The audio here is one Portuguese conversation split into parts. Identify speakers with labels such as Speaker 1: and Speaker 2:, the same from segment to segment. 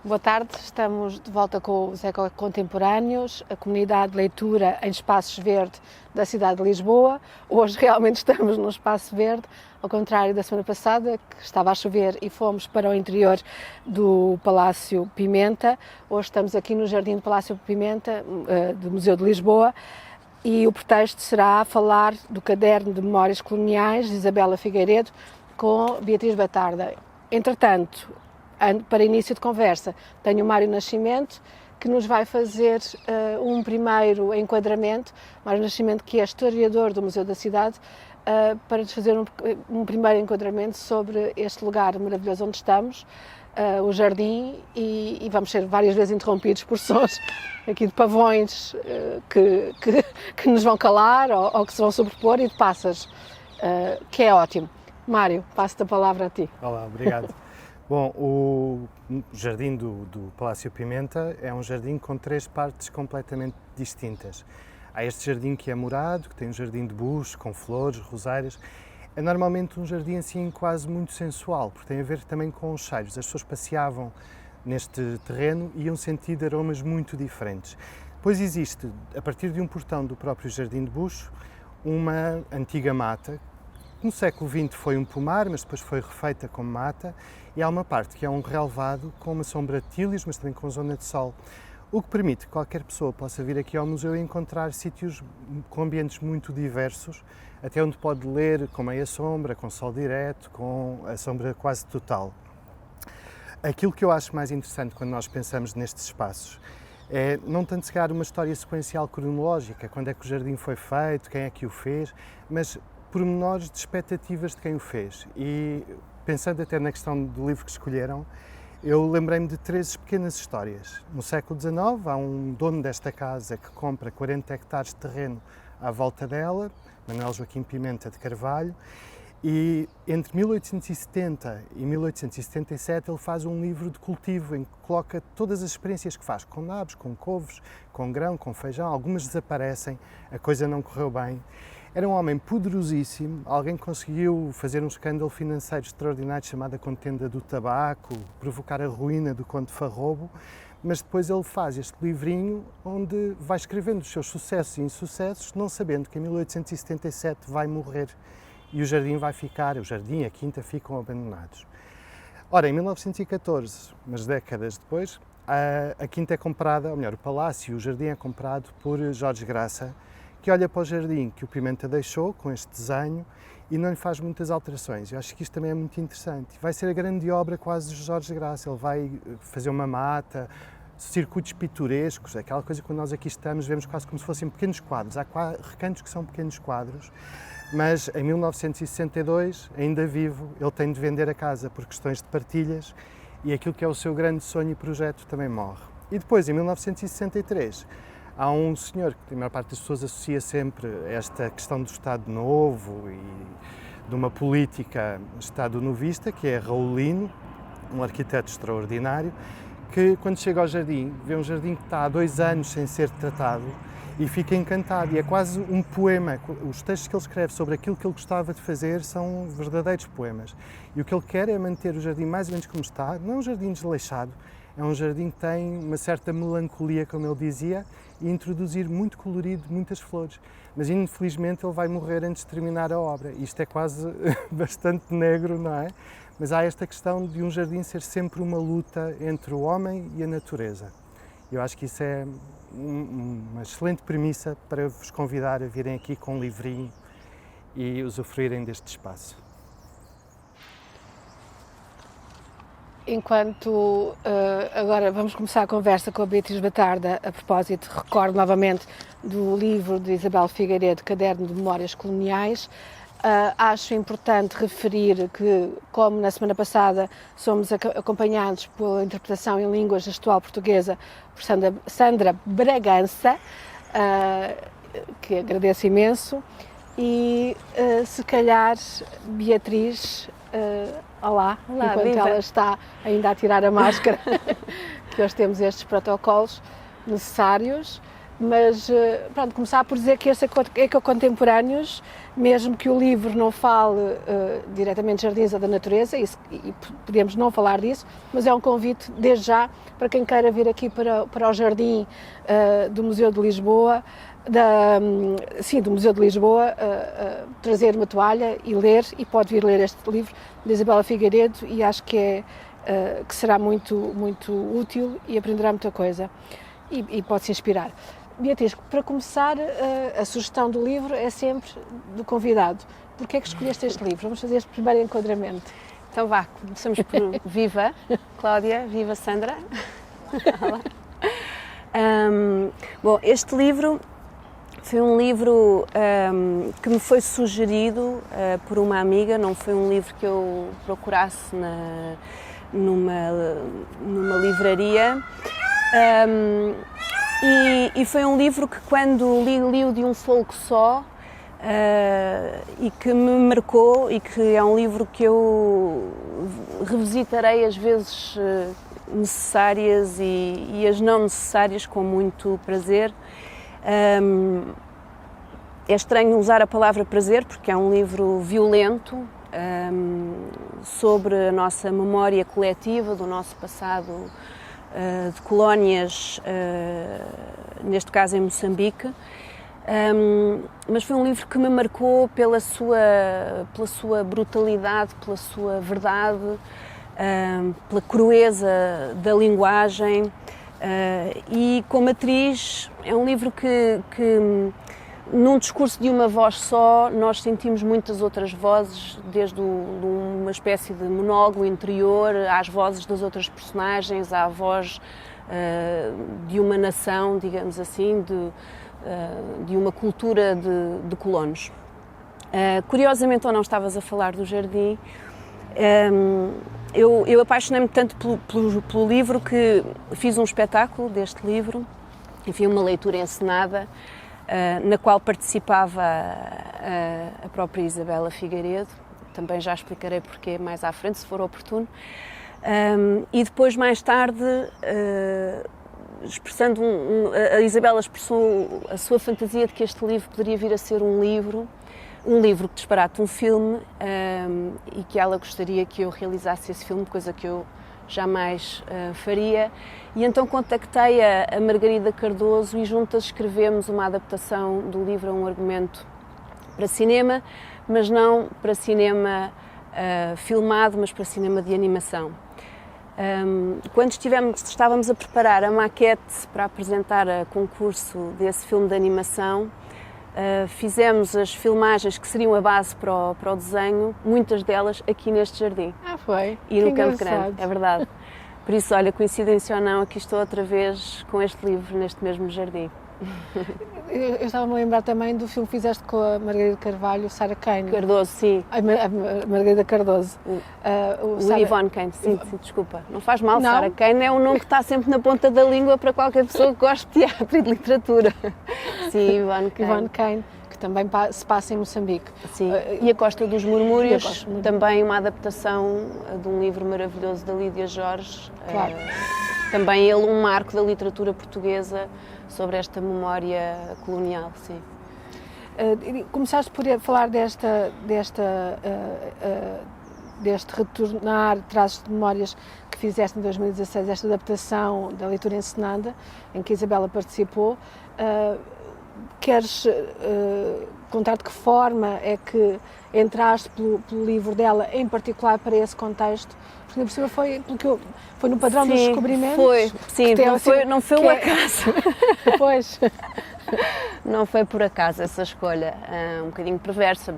Speaker 1: Boa tarde, estamos de volta com os Ecocontemporâneos, a comunidade de leitura em espaços verdes da cidade de Lisboa. Hoje realmente estamos num espaço verde, ao contrário da semana passada, que estava a chover e fomos para o interior do Palácio Pimenta. Hoje estamos aqui no Jardim do Palácio Pimenta, do Museu de Lisboa, e o pretexto será falar do caderno de memórias coloniais de Isabela Figueiredo com Beatriz Batarda. Entretanto, para início de conversa, tenho o Mário Nascimento, que nos vai fazer um primeiro enquadramento. Mário Nascimento, que é historiador do Museu da Cidade, para nos fazer um primeiro enquadramento sobre este lugar maravilhoso onde estamos, o jardim, e vamos ser várias vezes interrompidos por sons aqui de pavões que nos vão calar ou que se vão sobrepor, e de passas, que é ótimo. Mário, passo-te a palavra a ti.
Speaker 2: Olá, obrigado. Bom, o jardim do Palácio Pimenta é um jardim com três partes completamente distintas. Há este jardim que é morado, que tem um jardim de bucho, com flores, rosárias. É normalmente um jardim assim quase muito sensual, porque tem a ver também com os cheiros. As pessoas passeavam neste terreno e iam sentir aromas muito diferentes. Depois existe, a partir de um portão do próprio jardim de bucho, uma antiga mata. No século XX foi um pomar, mas depois foi refeita como mata, e há uma parte que é um relevado com uma sombra de tílios, mas também com zona de sol, o que permite que qualquer pessoa possa vir aqui ao museu e encontrar sítios com ambientes muito diversos, até onde pode ler com meia sombra, com sol direto, com a sombra quase total. Aquilo que eu acho mais interessante quando nós pensamos nestes espaços é não tanto chegar uma história sequencial cronológica, quando é que o jardim foi feito, quem é que o fez, mas pormenores de expectativas de quem o fez. E pensando até na questão do livro que escolheram, eu lembrei-me de três pequenas histórias. No século XIX, há um dono desta casa que compra 40 hectares de terreno à volta dela, Manuel Joaquim Pimenta de Carvalho, e entre 1870 e 1877 ele faz um livro de cultivo em que coloca todas as experiências que faz, com nabos, com couves, com grão, com feijão. Algumas desaparecem, a coisa não correu bem. Era um homem poderosíssimo, alguém que conseguiu fazer um escândalo financeiro extraordinário chamado a Contenda do Tabaco, provocar a ruína do Conde Farrobo, mas depois ele faz este livrinho onde vai escrevendo os seus sucessos e insucessos, não sabendo que em 1877 vai morrer e o jardim vai ficar, o jardim e a quinta ficam abandonados. Ora, em 1914, umas décadas depois, a quinta é comprada, ou melhor, o palácio e o jardim é comprado por Jorge Graça, que olha para o jardim que o Pimenta deixou, com este desenho, e não lhe faz muitas alterações. Eu acho que isto também é muito interessante. Vai ser a grande obra quase de Jorge Graça. Ele vai fazer uma mata, circuitos pitorescos, aquela coisa que quando nós aqui estamos vemos quase como se fossem pequenos quadros. Há recantos que são pequenos quadros, mas em 1962, ainda vivo, ele tem de vender a casa por questões de partilhas e aquilo que é o seu grande sonho e projeto também morre. E depois, em 1963, há um senhor que a maior parte das pessoas associa sempre a esta questão do Estado Novo e de uma política Estado novista, que é Raulino, um arquiteto extraordinário, que quando chega ao jardim, vê um jardim que está há 2 anos sem ser tratado e fica encantado. E é quase um poema. Os textos que ele escreve sobre aquilo que ele gostava de fazer são verdadeiros poemas. E o que ele quer é manter o jardim mais ou menos como está, não é um jardim desleixado, é um jardim que tem uma certa melancolia, como ele dizia, e introduzir muito colorido, muitas flores. Mas infelizmente ele vai morrer antes de terminar a obra. Isto é quase bastante negro, não é? Mas há esta questão de um jardim ser sempre uma luta entre o homem e a natureza. Eu acho que isso é uma excelente premissa para vos convidar a virem aqui com um livrinho e usufruírem deste espaço.
Speaker 1: Enquanto agora vamos começar a conversa com a Beatriz Batarda, a propósito, recordo novamente do livro de Isabel Figueiredo, Caderno de Memórias Coloniais. Acho importante referir que, como na semana passada, somos acompanhados pela interpretação em língua gestual portuguesa por Sandra Bragança, que agradeço imenso, e se calhar Beatriz, olá, enquanto
Speaker 3: viva.
Speaker 1: Ela está ainda a tirar a máscara, que hoje temos estes protocolos necessários, Mas, pronto, começar por dizer que este Ecocontemporâneos, mesmo que o livro não fale diretamente de jardins ou da natureza, e podemos não falar disso, mas é um convite, desde já, para quem queira vir aqui para o jardim do Museu de Lisboa, do Museu de Lisboa, trazer uma toalha e ler, e pode vir ler este livro de Isabela Figueiredo, e acho que será muito, muito útil e aprenderá muita coisa e pode-se inspirar. Beatriz, para começar, a sugestão do livro é sempre do convidado. Porquê é que escolheste este livro? Vamos fazer este primeiro enquadramento.
Speaker 3: Então vá, começamos por viva Cláudia, viva Sandra. Bom, este livro foi um livro que me foi sugerido por uma amiga, não foi um livro que eu procurasse numa livraria. E foi um livro que, quando li-o de um folgo só, e que me marcou, e que é um livro que eu revisitarei às vezes necessárias e as não necessárias com muito prazer. É estranho usar a palavra prazer, porque é um livro violento, sobre a nossa memória coletiva, do nosso passado de colónias, neste caso em Moçambique, mas foi um livro que me marcou pela sua brutalidade, pela sua verdade, pela crueza da linguagem, e como atriz é um livro que num discurso de uma voz só, nós sentimos muitas outras vozes, desde uma espécie de monólogo interior, às vozes das outras personagens, à voz de uma nação, digamos assim, de uma cultura de colonos. Curiosamente, ou não estavas a falar do jardim, eu apaixonei-me tanto pelo livro que fiz um espetáculo deste livro, enfim, uma leitura encenada, na qual participava a própria Isabela Figueiredo. Também já explicarei porquê mais à frente, se for oportuno. E depois, mais tarde, a Isabela expressou a sua fantasia de que este livro poderia vir a ser um livro que disparate um filme, e que ela gostaria que eu realizasse esse filme, coisa que eu jamais faria. E então contactei a Margarida Cardoso e juntas escrevemos uma adaptação do livro a um argumento para cinema, mas não para cinema filmado, mas para cinema de animação. Quando estávamos a preparar a maquete para apresentar a concurso desse filme de animação, fizemos as filmagens que seriam a base para o desenho, muitas delas aqui neste jardim.
Speaker 1: Foi?
Speaker 3: E no Campo Grande, é verdade. Por isso, olha, coincidência ou não, aqui estou outra vez com este livro neste mesmo jardim.
Speaker 1: Eu estava-me a lembrar também do filme que fizeste com a Margarida Carvalho, Sarah Kane.
Speaker 3: Cardoso, sim.
Speaker 1: A Margarida Cardoso.
Speaker 3: O Yvonne Kane, sim, desculpa. Não faz mal, Sarah Kane é um nome que está sempre na ponta da língua para qualquer pessoa que goste de teatro e de literatura. Sim, Yvonne Kane.
Speaker 1: Yvonne Kane, que também se passa em Moçambique.
Speaker 3: Sim, e A Costa dos Murmúrios, também uma adaptação de um livro maravilhoso da Lídia Jorge.
Speaker 1: Claro.
Speaker 3: Também ele um marco da literatura portuguesa sobre esta memória colonial, sim.
Speaker 1: Começaste por falar deste retornar, trazes de memórias que fizeste em 2016, esta adaptação da leitura encenada, em que a Isabela participou. Queres contar de que forma é que entraste pelo livro dela, em particular para esse contexto? Porque por cima foi no padrão dos descobrimentos.
Speaker 3: Não foi um acaso.
Speaker 1: Pois.
Speaker 3: Não foi por acaso essa escolha, um bocadinho perversa,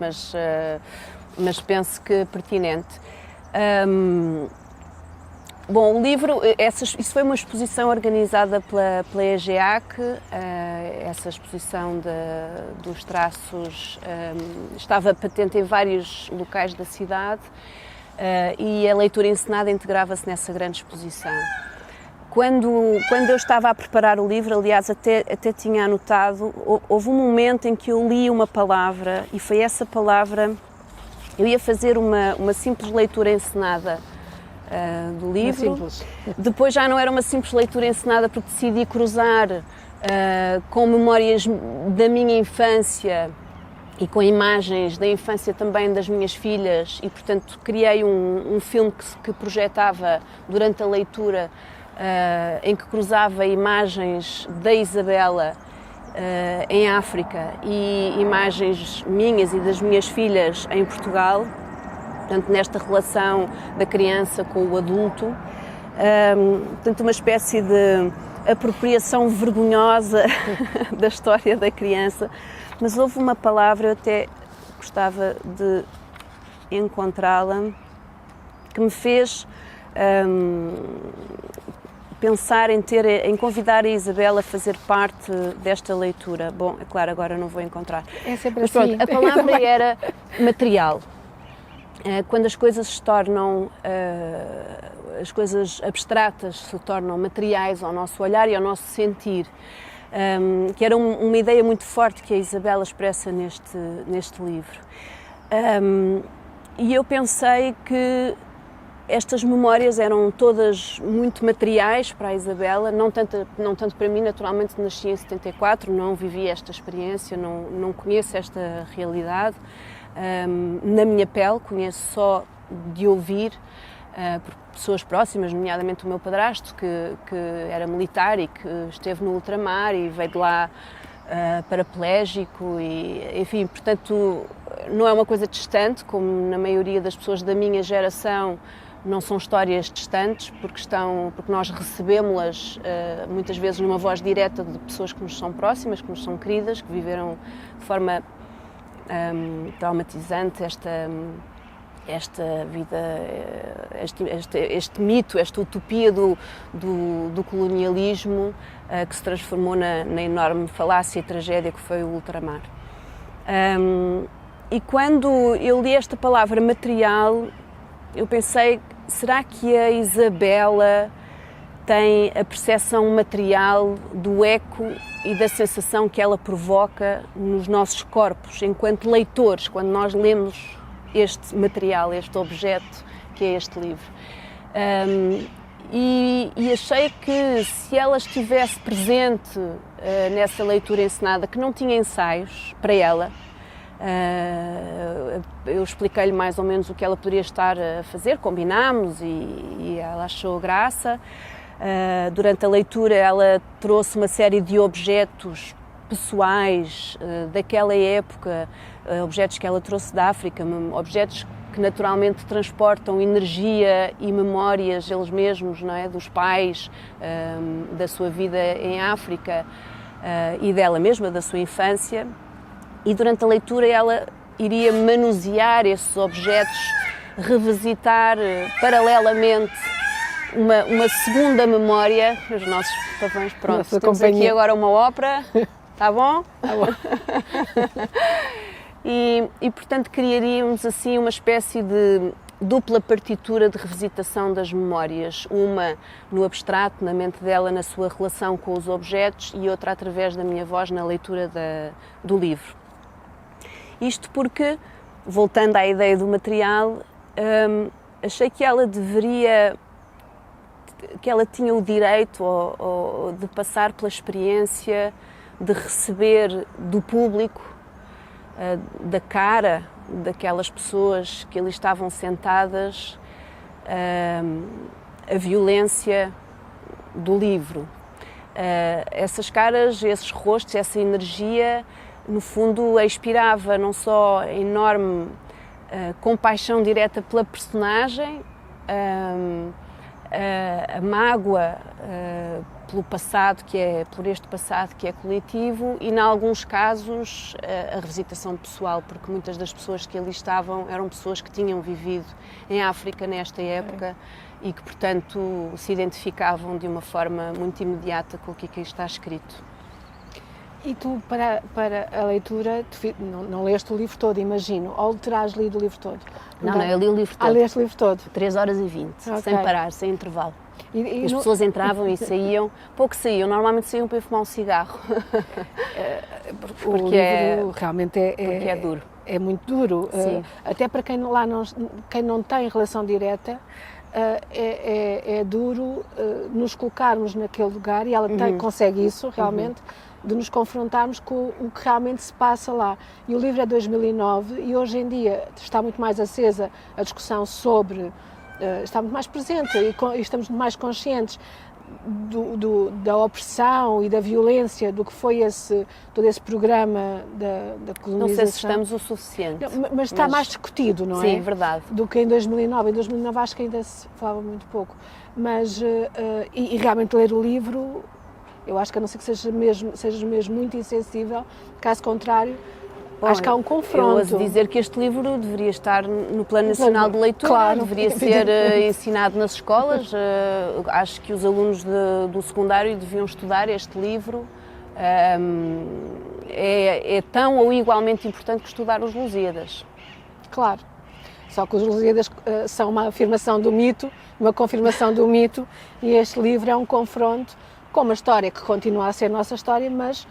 Speaker 3: mas penso que pertinente. Bom, o livro, isso foi uma exposição organizada pela EGEAC, essa exposição dos traços estava patente em vários locais da cidade, e a leitura encenada integrava-se nessa grande exposição. Quando eu estava a preparar o livro, aliás, até tinha anotado, houve um momento em que eu li uma palavra, e foi essa palavra, eu ia fazer uma simples leitura encenada do livro. Depois já não era uma simples leitura encenada, porque decidi cruzar com memórias da minha infância e com imagens da infância também das minhas filhas, e portanto criei um filme que projetava durante a leitura, em que cruzava imagens da Isabela em África e imagens minhas e das minhas filhas em Portugal, portanto nesta relação da criança com o adulto, portanto uma espécie de apropriação vergonhosa da história da criança. Mas houve uma palavra, eu até gostava de encontrá-la, que me fez pensar em convidar a Isabela a fazer parte desta leitura. Bom, é claro, agora não vou encontrar.
Speaker 1: É sempre
Speaker 3: Mas pronto,
Speaker 1: assim.
Speaker 3: a palavra era material. Quando as coisas se tornam, as coisas abstratas se tornam materiais ao nosso olhar e ao nosso sentir. Que era uma ideia muito forte que a Isabela expressa neste livro. E eu pensei que estas memórias eram todas muito materiais para a Isabela, não tanto para mim, naturalmente nasci em 74, não vivi esta experiência, não conheço esta realidade na minha pele, conheço só de ouvir, por pessoas próximas, nomeadamente o meu padrasto, que era militar e que esteve no ultramar e veio de lá paraplégico, e enfim, portanto não é uma coisa distante, como na maioria das pessoas da minha geração. Não são histórias distantes, porque nós recebemos-las muitas vezes numa voz direta de pessoas que nos são próximas, que nos são queridas, que viveram de forma traumatizante esta vida, este mito, esta utopia do colonialismo, que se transformou na enorme falácia e tragédia que foi o ultramar. E quando eu li esta palavra material, eu pensei, será que a Isabela tem a percepção material do eco e da sensação que ela provoca nos nossos corpos, enquanto leitores, quando nós lemos este material, este objeto que é este livro? E achei que se ela estivesse presente nessa leitura encenada, que não tinha ensaios para ela, eu expliquei-lhe mais ou menos o que ela poderia estar a fazer, combinámos e ela achou graça. Durante a leitura ela trouxe uma série de objetos pessoais daquela época, objetos que ela trouxe da África, objetos que naturalmente transportam energia e memórias eles mesmos, não é? Dos pais, da sua vida em África e dela mesma, da sua infância. E durante a leitura ela iria manusear esses objetos, revisitar paralelamente uma segunda memória. Os nossos pavões, pronto,
Speaker 1: Nossa
Speaker 3: temos
Speaker 1: companhia.
Speaker 3: aqui agora uma ópera, está bom?
Speaker 1: Tá bom.
Speaker 3: E portanto criaríamos assim uma espécie de dupla partitura de revisitação das memórias, uma no abstrato, na mente dela, na sua relação com os objetos, e outra através da minha voz na leitura do livro. Isto porque, voltando à ideia do material, achei que ela tinha o direito de passar pela experiência de receber do público, da cara daquelas pessoas que ali estavam sentadas, a violência do livro. Essas caras, esses rostos, essa energia, no fundo, expirava não só enorme compaixão direta pela personagem, a mágoa pelo passado, por este passado que é coletivo, e, em alguns casos, a revisitação pessoal, porque muitas das pessoas que ali estavam eram pessoas que tinham vivido em África nesta época e que, portanto, se identificavam de uma forma muito imediata com o que aqui está escrito.
Speaker 1: E tu, para a leitura, não leste o livro todo, imagino, ou terás lido o livro todo?
Speaker 3: Não, eu li o livro todo.
Speaker 1: Leste o livro todo?
Speaker 3: 3 horas e 20,
Speaker 1: Ok.
Speaker 3: sem parar, sem intervalo.
Speaker 1: E
Speaker 3: As pessoas entravam e saíam, pouco saíam, normalmente saíam para ir fumar um cigarro.
Speaker 1: o
Speaker 3: porque
Speaker 1: livro realmente
Speaker 3: porque é duro.
Speaker 1: É muito duro,
Speaker 3: Sim.
Speaker 1: até para quem não tem relação direta, é duro nos colocarmos naquele lugar, e ela consegue isso realmente, de nos confrontarmos com o que realmente se passa lá. E o livro é 2009 e hoje em dia está muito mais acesa a discussão sobre, está muito mais presente e estamos mais conscientes da opressão e da violência do que foi todo esse programa da colonização.
Speaker 3: Não sei se estamos o suficiente.
Speaker 1: Mas está mais discutido, não é?
Speaker 3: Sim, verdade.
Speaker 1: Do que em 2009. Em 2009 acho que ainda se falava muito pouco. Mas, e realmente ler o livro, eu acho que a não ser que sejas mesmo muito insensível, caso contrário, acho que há um confronto.
Speaker 3: Eu ouso dizer que este livro deveria estar no Plano Nacional de Leitura,
Speaker 1: claro,
Speaker 3: deveria ser ensinado nas escolas. Acho que os alunos do secundário deviam estudar este livro. É tão ou igualmente importante que estudar os Lusíadas.
Speaker 1: Claro. Só que os Lusíadas são uma afirmação do mito, uma confirmação do mito, e este livro é um confronto com uma história que continua a ser nossa história, mas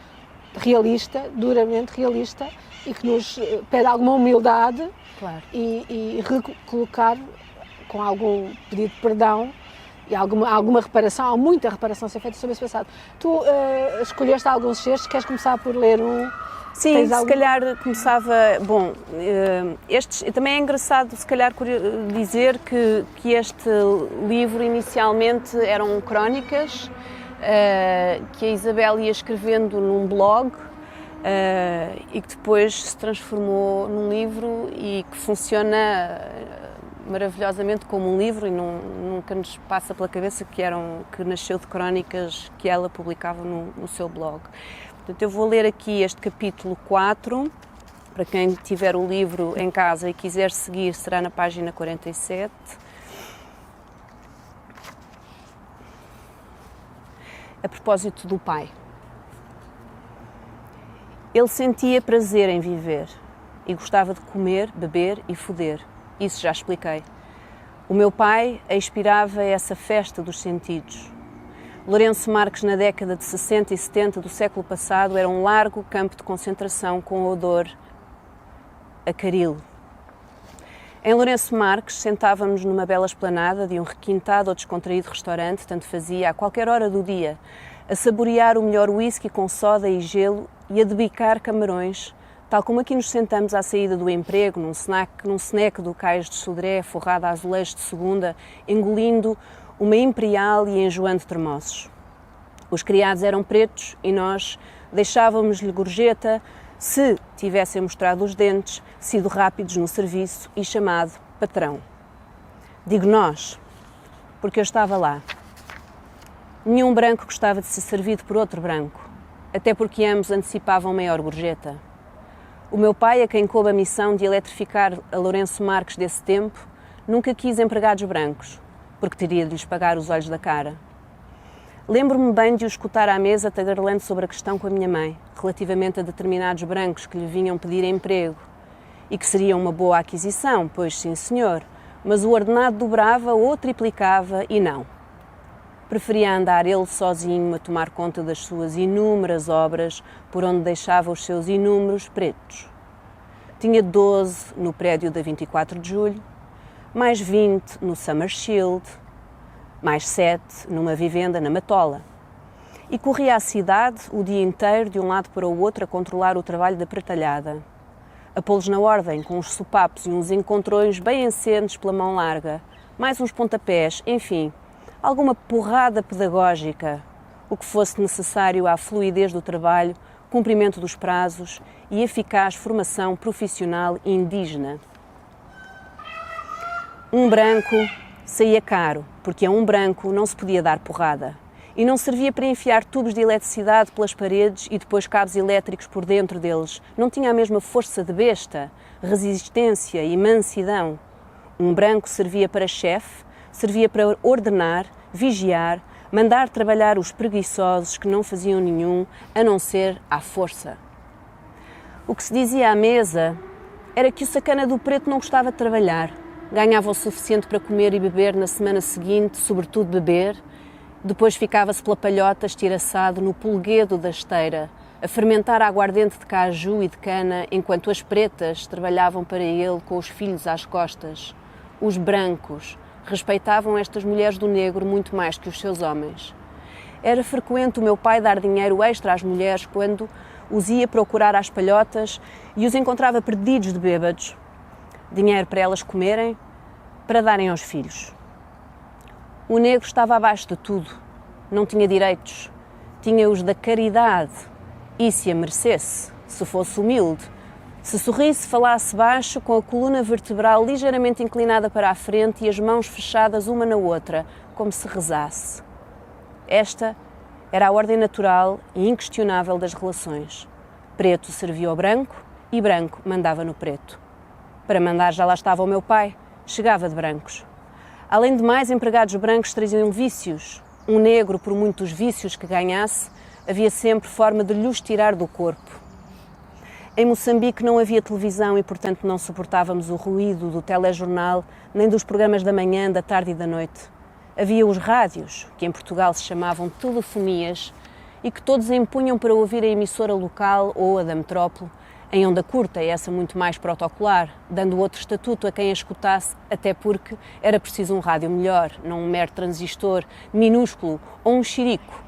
Speaker 1: realista, duramente realista, e que nos pede alguma humildade,
Speaker 3: claro,
Speaker 1: e recolocar com algum pedido de perdão e alguma reparação. Há muita reparação a ser feita sobre esse passado. Tu escolheste alguns textos, queres começar por ler um?
Speaker 3: Sim, se calhar começava... Bom, também é engraçado, se calhar, dizer que este livro inicialmente eram crónicas que a Isabel ia escrevendo num blog e que depois se transformou num livro e que funciona maravilhosamente como um livro, e nunca nos passa pela cabeça que nasceu de crónicas que ela publicava no seu blog. Portanto, eu vou ler aqui este capítulo 4, para quem tiver o livro em casa e quiser seguir, será na página 47. A propósito do pai. Ele sentia prazer em viver e gostava de comer, beber e foder. Isso já expliquei. O meu pai expirava essa festa dos sentidos. Lourenço Marques, na década de 60 e 70 do século passado, era um largo campo de concentração com odor a caril. Em Lourenço Marques sentávamos numa bela esplanada de um requintado ou descontraído restaurante, tanto fazia, a qualquer hora do dia, a saborear o melhor whisky com soda e gelo e a debicar camarões, tal como aqui nos sentamos à saída do emprego, num snack do Cais de Sodré, forrado a azulejos de segunda, engolindo uma imperial e enjoando termossos. Os criados eram pretos e nós deixávamos-lhe gorjeta se tivessem mostrado os dentes, sido rápidos no serviço e chamado patrão. Digo nós, porque eu estava lá. Nenhum branco gostava de ser servido por outro branco, até porque ambos antecipavam maior gorjeta. O meu pai, a quem coube a missão de eletrificar a Lourenço Marques desse tempo, nunca quis empregados brancos, porque teria de lhes pagar os olhos da cara. Lembro-me bem de o escutar à mesa tagarelando sobre a questão com a minha mãe, relativamente a determinados brancos que lhe vinham pedir emprego, e que seria uma boa aquisição, pois sim senhor, mas o ordenado dobrava ou triplicava e não. Preferia andar ele sozinho a tomar conta das suas inúmeras obras por onde deixava os seus inúmeros pretos. Tinha 12 no prédio da 24 de Julho, mais 20 no Summer Shield, mais 7 numa vivenda na Matola. E corria a cidade o dia inteiro de um lado para o outro a controlar o trabalho da pretalhada, a pô-los na ordem com uns sopapos e uns encontrões bem encentes pela mão larga, mais uns pontapés, enfim, alguma porrada pedagógica, o que fosse necessário à fluidez do trabalho, cumprimento dos prazos e eficaz formação profissional indígena. Um branco saía caro, porque a um branco não se podia dar porrada. E não servia para enfiar tubos de eletricidade pelas paredes e depois cabos elétricos por dentro deles. Não tinha a mesma força de besta, resistência e mansidão. Um branco servia para chefe, servia para ordenar, vigiar, mandar trabalhar os preguiçosos que não faziam nenhum, a não ser à força. O que se dizia à mesa era que o sacana do preto não gostava de trabalhar. Ganhava o suficiente para comer e beber na semana seguinte, sobretudo beber. Depois ficava-se pela palhota estiraçado no polguedo da esteira, a fermentar a aguardente de caju e de cana, enquanto as pretas trabalhavam para ele com os filhos às costas. Os brancos, respeitavam estas mulheres do negro muito mais que os seus homens. Era frequente o meu pai dar dinheiro extra às mulheres quando os ia procurar às palhotas e os encontrava perdidos de bêbados. Dinheiro para elas comerem, para darem aos filhos. O negro estava abaixo de tudo, não tinha direitos, tinha-os da caridade, e se a merecesse, se fosse humilde, se sorrisse, falasse baixo, com a coluna vertebral ligeiramente inclinada para a frente e as mãos fechadas uma na outra, como se rezasse. Esta era a ordem natural e inquestionável das relações. Preto servia ao branco e branco mandava no preto. Para mandar já lá estava o meu pai, chegava de brancos. Além de mais, empregados brancos traziam vícios. Um negro, por muitos vícios que ganhasse, havia sempre forma de lhes tirar do corpo. Em Moçambique não havia televisão e, portanto, não suportávamos o ruído do telejornal nem dos programas da manhã, da tarde e da noite. Havia os rádios, que em Portugal se chamavam telefonias, e que todos empunham para ouvir a emissora local ou a da metrópole, em onda curta, essa muito mais protocolar, dando outro estatuto a quem a escutasse, até porque era preciso um rádio melhor, não um mero transistor minúsculo ou um chirico.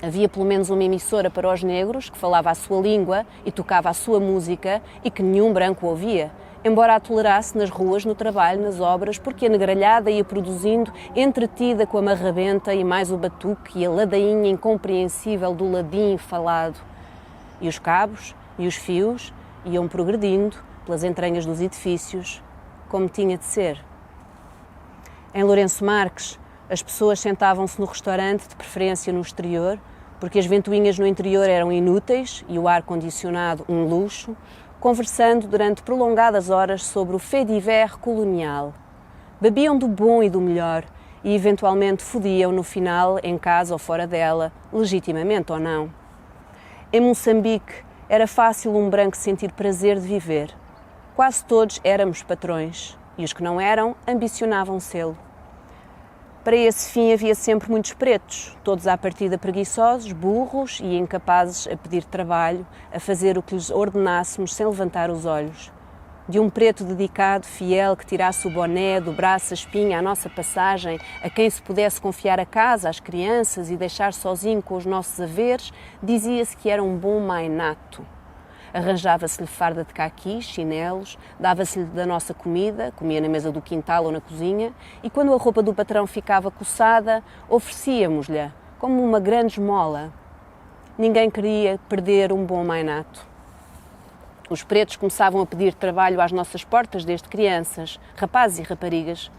Speaker 3: Havia pelo menos uma emissora para os negros, que falava a sua língua e tocava a sua música e que nenhum branco ouvia, embora a tolerasse nas ruas, no trabalho, nas obras, porque a negralhada ia produzindo, entretida com a marrabenta e mais o batuque e a ladainha incompreensível do ladim falado. E os cabos e os fios iam progredindo pelas entranhas dos edifícios, como tinha de ser. Em Lourenço Marques, as pessoas sentavam-se no restaurante, de preferência no exterior, porque as ventoinhas no interior eram inúteis e o ar-condicionado um luxo, conversando durante prolongadas horas sobre o fait divers colonial. Bebiam do bom e do melhor e eventualmente fodiam no final, em casa ou fora dela, legitimamente ou não. Em Moçambique era fácil um branco sentir prazer de viver. Quase todos éramos patrões e os que não eram ambicionavam sê-lo. Para esse fim havia sempre muitos pretos, todos à partida preguiçosos, burros e incapazes a pedir trabalho, a fazer o que lhes ordenássemos sem levantar os olhos. De um preto dedicado, fiel, que tirasse o boné, dobrasse a espinha à nossa passagem, a quem se pudesse confiar a casa, às crianças e deixar sozinho com os nossos haveres, dizia-se que era um bom mainato. Arranjava-se-lhe farda de caquis, chinelos, dava-se-lhe da nossa comida, comia na mesa do quintal ou na cozinha, e quando a roupa do patrão ficava coçada, oferecíamos-lhe, como uma grande esmola. Ninguém queria perder um bom mainato. Os pretos começavam a pedir trabalho às nossas portas desde crianças, rapazes e raparigas.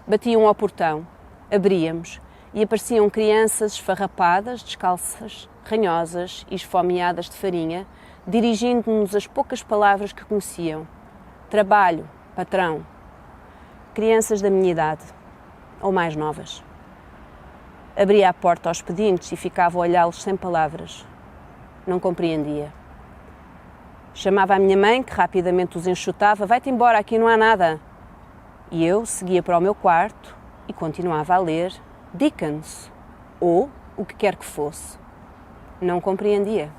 Speaker 3: Batiam ao portão, abríamos, e apareciam crianças esfarrapadas, descalças, ranhosas e esfomeadas de farinha, dirigindo-nos as poucas palavras que conheciam. Trabalho, patrão. Crianças da minha idade, ou mais novas. Abria a porta aos pedintes e ficava a olhá-los sem palavras. Não compreendia. Chamava a minha mãe, que rapidamente os enxutava. Vai-te embora, aqui não há nada. E eu seguia para o meu quarto e continuava a ler Dickens, ou o que quer que fosse. Não compreendia.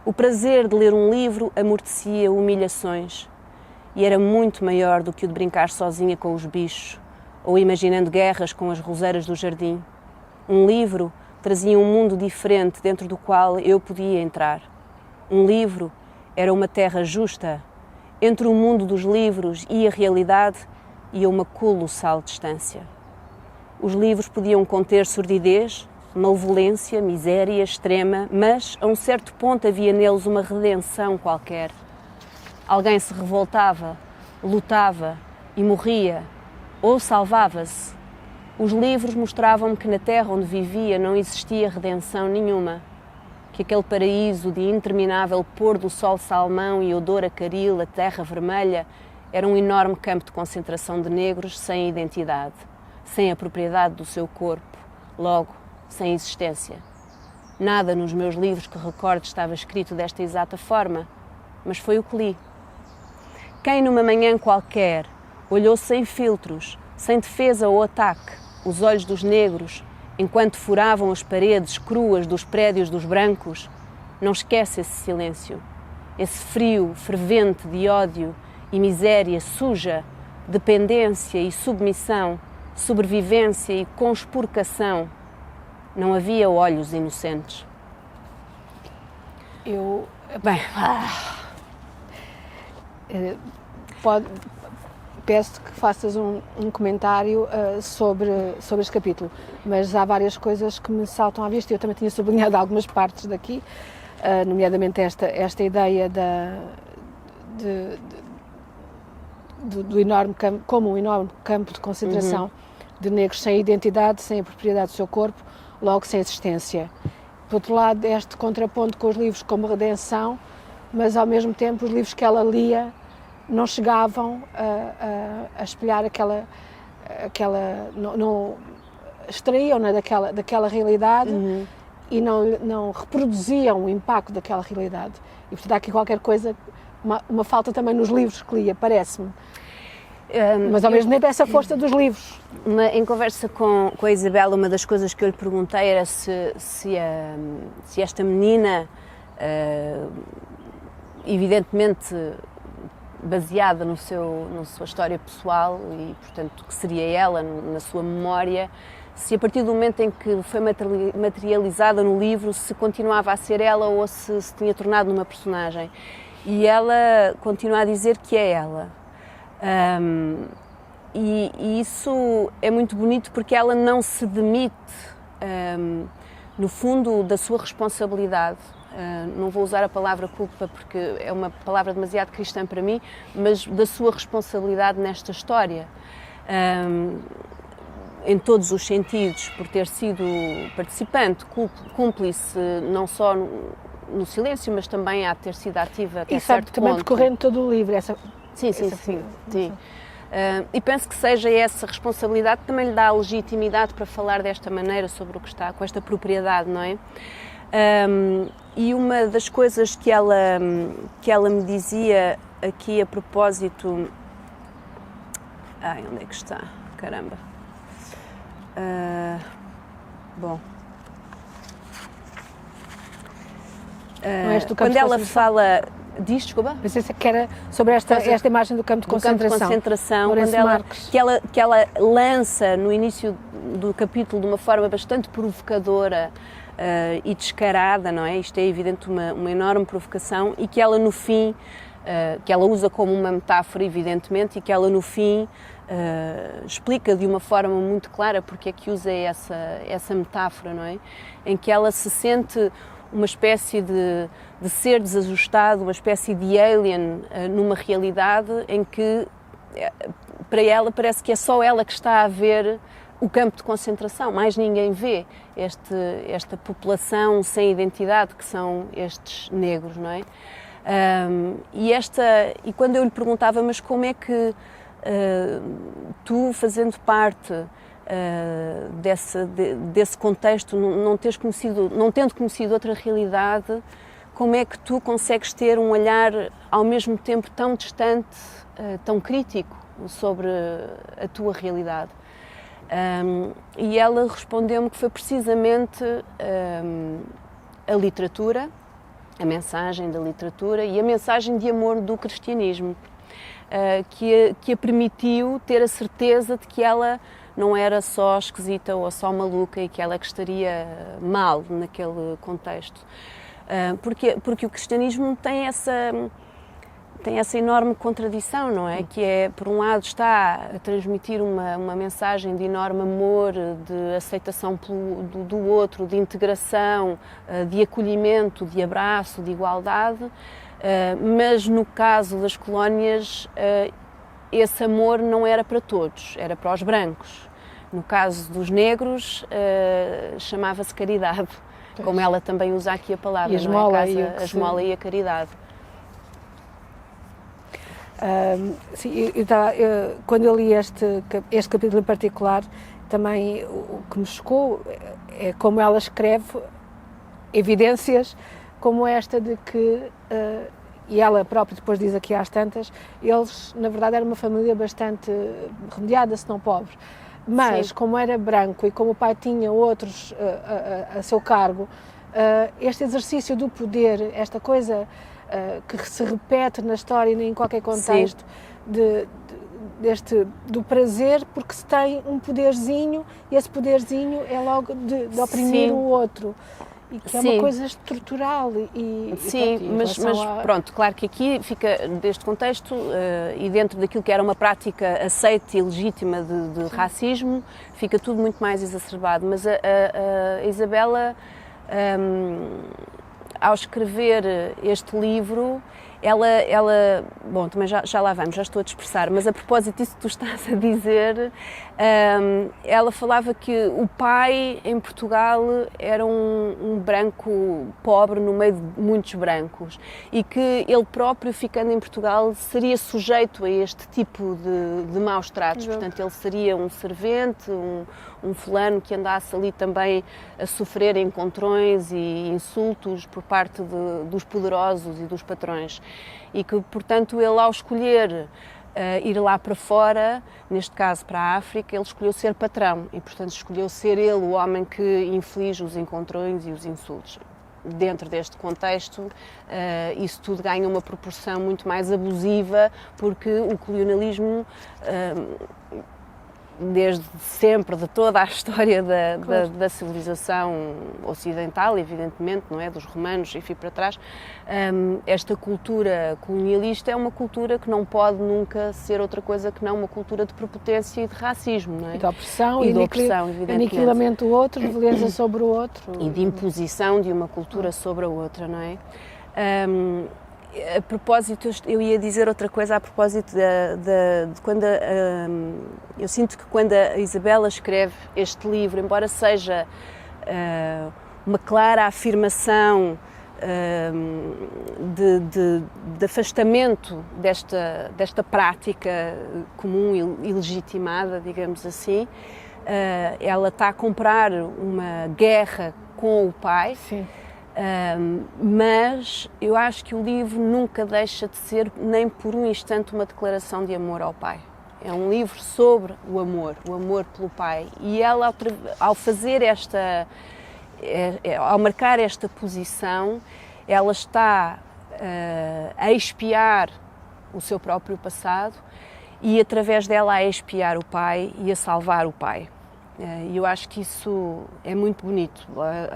Speaker 3: O prazer de ler um livro amortecia humilhações e era muito maior do que o de brincar sozinha com os bichos ou imaginando guerras com as roseiras do jardim. Um livro trazia um mundo diferente dentro do qual eu podia entrar. Um livro era uma terra justa. Entre o mundo dos livros e a realidade ia uma colossal distância. Os livros podiam conter sordidez, malevolência, miséria extrema, mas a um certo ponto havia neles uma redenção qualquer. Alguém se revoltava, lutava e morria, ou salvava-se. Os livros mostravam-me que na terra onde vivia não existia redenção nenhuma, que aquele paraíso de interminável pôr do sol salmão e odor a caril, a terra vermelha, era um enorme campo de concentração de negros sem identidade, sem a propriedade do seu corpo, logo, sem existência. Nada nos meus livros que recordo estava escrito desta exata forma, mas foi o que li. Quem numa manhã qualquer olhou sem filtros, sem defesa ou ataque, os olhos dos negros, enquanto furavam as paredes cruas dos prédios dos brancos, não esquece esse silêncio, esse frio fervente de ódio e miséria suja dependência e submissão, sobrevivência e conspurcação. Não havia olhos inocentes.
Speaker 1: Bem, peço que faças um comentário sobre este capítulo, mas há várias coisas que me saltam à vista. Eu também tinha sublinhado algumas partes daqui, nomeadamente esta ideia do enorme campo, como um enorme campo de concentração de negros sem identidade, sem a propriedade do seu corpo, logo sem existência. Por outro lado, este contraponto com os livros como redenção, mas ao mesmo tempo os livros que ela lia não chegavam a espelhar não extraíam-na daquela realidade e não reproduziam o impacto daquela realidade. E portanto há aqui qualquer coisa, uma falta também nos livros que lia, parece-me. Mas ao mesmo tempo essa força dos livros.
Speaker 3: Em conversa com a Isabela, uma das coisas que eu lhe perguntei era se esta menina, evidentemente baseada na sua história pessoal e, portanto, que seria ela, na sua memória, se a partir do momento em que foi materializada no livro, se continuava a ser ela ou se tinha tornado numa personagem. E ela continua a dizer que é ela. E isso é muito bonito porque ela não se demite, no fundo, da sua responsabilidade. Não vou usar a palavra culpa porque é uma palavra demasiado cristã para mim, mas da sua responsabilidade nesta história, em todos os sentidos, por ter sido participante, cúmplice, não só no silêncio, mas também a ter sido ativa até certo ponto.
Speaker 1: Também percorrendo todo o livro.
Speaker 3: Sim. E penso que seja essa responsabilidade que também lhe dá a legitimidade para falar desta maneira sobre o que está, com esta propriedade, não é? E uma das coisas que ela me dizia aqui a propósito... onde é que está? Caramba. Bom... quando ela fala... Diz, desculpa?
Speaker 1: Pensei que era sobre esta imagem do campo de concentração.
Speaker 3: Que ela lança no início do capítulo de uma forma bastante provocadora e descarada, não é? Isto é evidente uma enorme provocação e que ela no fim, que ela usa como uma metáfora evidentemente e que ela no fim explica de uma forma muito clara porque é que usa essa metáfora, não é? Em que ela se sente uma espécie de ser desajustado, uma espécie de alien numa realidade em que para ela parece que é só ela que está a ver o campo de concentração, mais ninguém vê esta população sem identidade que são estes negros, não é? E quando eu lhe perguntava, mas como é que tu, fazendo parte desse contexto, não tendo conhecido outra realidade, como é que tu consegues ter um olhar ao mesmo tempo tão distante, tão crítico sobre a tua realidade? E ela respondeu-me que foi precisamente a literatura, a mensagem da literatura e a mensagem de amor do cristianismo, que a permitiu ter a certeza de que ela não era só esquisita ou só maluca e que ela que estaria mal naquele contexto. Porque o cristianismo tem essa enorme contradição, não é? Que é, por um lado, está a transmitir uma mensagem de enorme amor, de aceitação do outro, de integração, de acolhimento, de abraço, de igualdade, mas no caso das colónias, esse amor não era para todos, era para os brancos. No caso dos negros, chamava-se caridade, como ela também usa aqui a palavra,
Speaker 1: a esmola,
Speaker 3: a esmola e a caridade.
Speaker 1: Sim, quando eu li este capítulo em particular, também o que me chocou é como ela escreve evidências como esta de que, e ela própria depois diz aqui às tantas, eles na verdade eram uma família bastante remediada, se não pobre, mas sim, como era branco e como o pai tinha outros a seu cargo, este exercício do poder, esta coisa que se repete na história e em qualquer contexto, de do prazer, porque se tem um poderzinho e esse poderzinho é logo de oprimir o outro. E que é uma coisa estrutural.
Speaker 3: Sim, mas pronto, claro que aqui fica, deste contexto, e dentro daquilo que era uma prática aceita e legítima de racismo, fica tudo muito mais exacerbado. Mas a Isabela, ao escrever este livro, ela bom, também já lá vamos, já estou a dispersar, mas a propósito disso que tu estás a dizer, ela falava que o pai em Portugal era um branco pobre no meio de muitos brancos e que ele próprio, ficando em Portugal, seria sujeito a este tipo de maus tratos. Portanto, ele seria um servente, um fulano que andasse ali também a sofrer encontrões e insultos por parte dos poderosos e dos patrões. E que, portanto, ele, ao escolher ir lá para fora, neste caso para a África, ele escolheu ser patrão e, portanto, escolheu ser ele o homem que inflige os encontrões e os insultos. Dentro deste contexto, isso tudo ganha uma proporção muito mais abusiva, porque o colonialismo, desde sempre, de toda a história da civilização ocidental, evidentemente, não é? Dos romanos, enfim, para trás, esta cultura colonialista é uma cultura que não pode nunca ser outra coisa que não uma cultura de prepotência e de racismo, não é?
Speaker 1: E de opressão,
Speaker 3: evidentemente.
Speaker 1: aniquilamento do outro, de beleza sobre o outro.
Speaker 3: E de imposição de uma cultura sobre a outra, não é? A propósito, eu ia dizer outra coisa a propósito de quando eu sinto que quando a Isabela escreve este livro, embora seja uma clara afirmação de afastamento desta prática comum e legitimada, digamos assim, ela está a comparar uma guerra com o pai.
Speaker 1: Sim.
Speaker 3: Mas eu acho que o livro nunca deixa de ser, nem por um instante, uma declaração de amor ao pai. É um livro sobre o amor pelo pai. E ela, ao fazer ao marcar esta posição, ela está a expiar o seu próprio passado e, através dela, a expiar o pai e a salvar o pai. E eu acho que isso é muito bonito.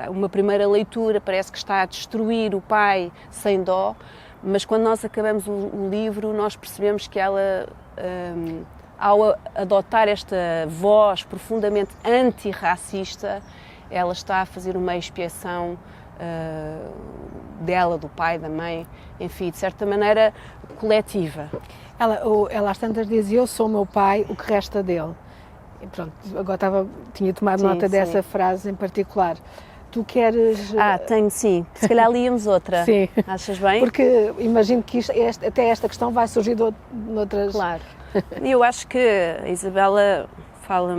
Speaker 3: Uma primeira leitura parece que está a destruir o pai sem dó, mas quando nós acabamos o livro, nós percebemos que ela, ao adotar esta voz profundamente antirracista, ela está a fazer uma expiação dela, do pai, da mãe, enfim, de certa maneira coletiva.
Speaker 1: Ela às tantas diz: eu sou o meu pai, o que resta dele. E pronto, agora tinha tomado nota dessa frase em particular. Tu queres...
Speaker 3: tenho sim. Se calhar líamos outra.
Speaker 1: Sim.
Speaker 3: Achas bem?
Speaker 1: Porque imagino que até esta questão vai surgir de outras...
Speaker 3: Claro. E eu acho que a Isabela fala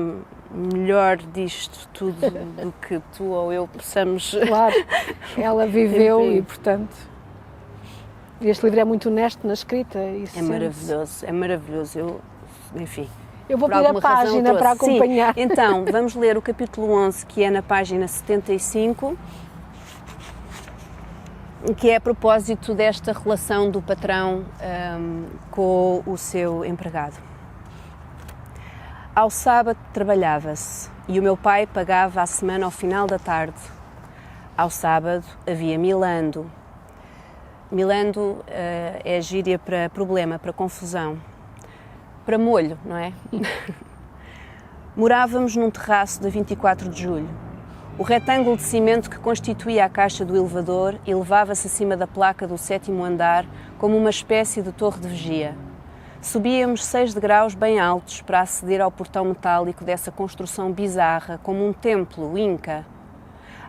Speaker 3: melhor disto tudo do que tu ou eu possamos...
Speaker 1: Claro, ela viveu e, portanto... Este livro é muito honesto na escrita.
Speaker 3: Maravilhoso, é maravilhoso. Enfim...
Speaker 1: Eu vou pedir a página para acompanhar.
Speaker 3: Sim. Então, vamos ler o capítulo 11, que é na página 75, que é a propósito desta relação do patrão com o seu empregado. Ao sábado trabalhava-se e o meu pai pagava a semana ao final da tarde. Ao sábado havia milando. Milando é gíria para problema, para confusão. Para molho, não é? Morávamos num terraço da 24 de julho. O retângulo de cimento que constituía a caixa do elevador elevava-se acima da placa do 7º andar como uma espécie de torre de vigia. Subíamos 6 degraus bem altos para aceder ao portão metálico dessa construção bizarra, como um templo inca.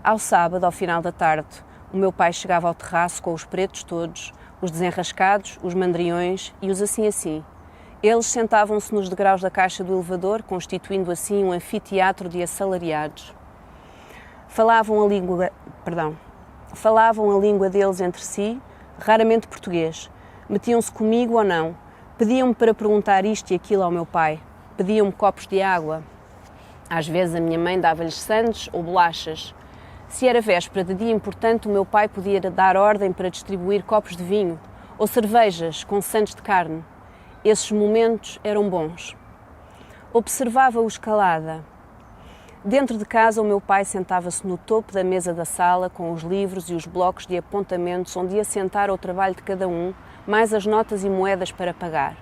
Speaker 3: Ao sábado, ao final da tarde, o meu pai chegava ao terraço com os pretos todos, os desenrascados, os mandriões e os assim. Eles sentavam-se nos degraus da caixa do elevador, constituindo assim um anfiteatro de assalariados. Falavam a língua deles entre si, raramente português. Metiam-se comigo ou não. Pediam-me para perguntar isto e aquilo ao meu pai. Pediam-me copos de água. Às vezes a minha mãe dava-lhes sandes ou bolachas. Se era véspera de dia importante, o meu pai podia dar ordem para distribuir copos de vinho ou cervejas com sandes de carne. Esses momentos eram bons. Observava-os calada. Dentro de casa, o meu pai sentava-se no topo da mesa da sala com os livros e os blocos de apontamentos onde ia sentar o trabalho de cada um, mais as notas e moedas para pagar.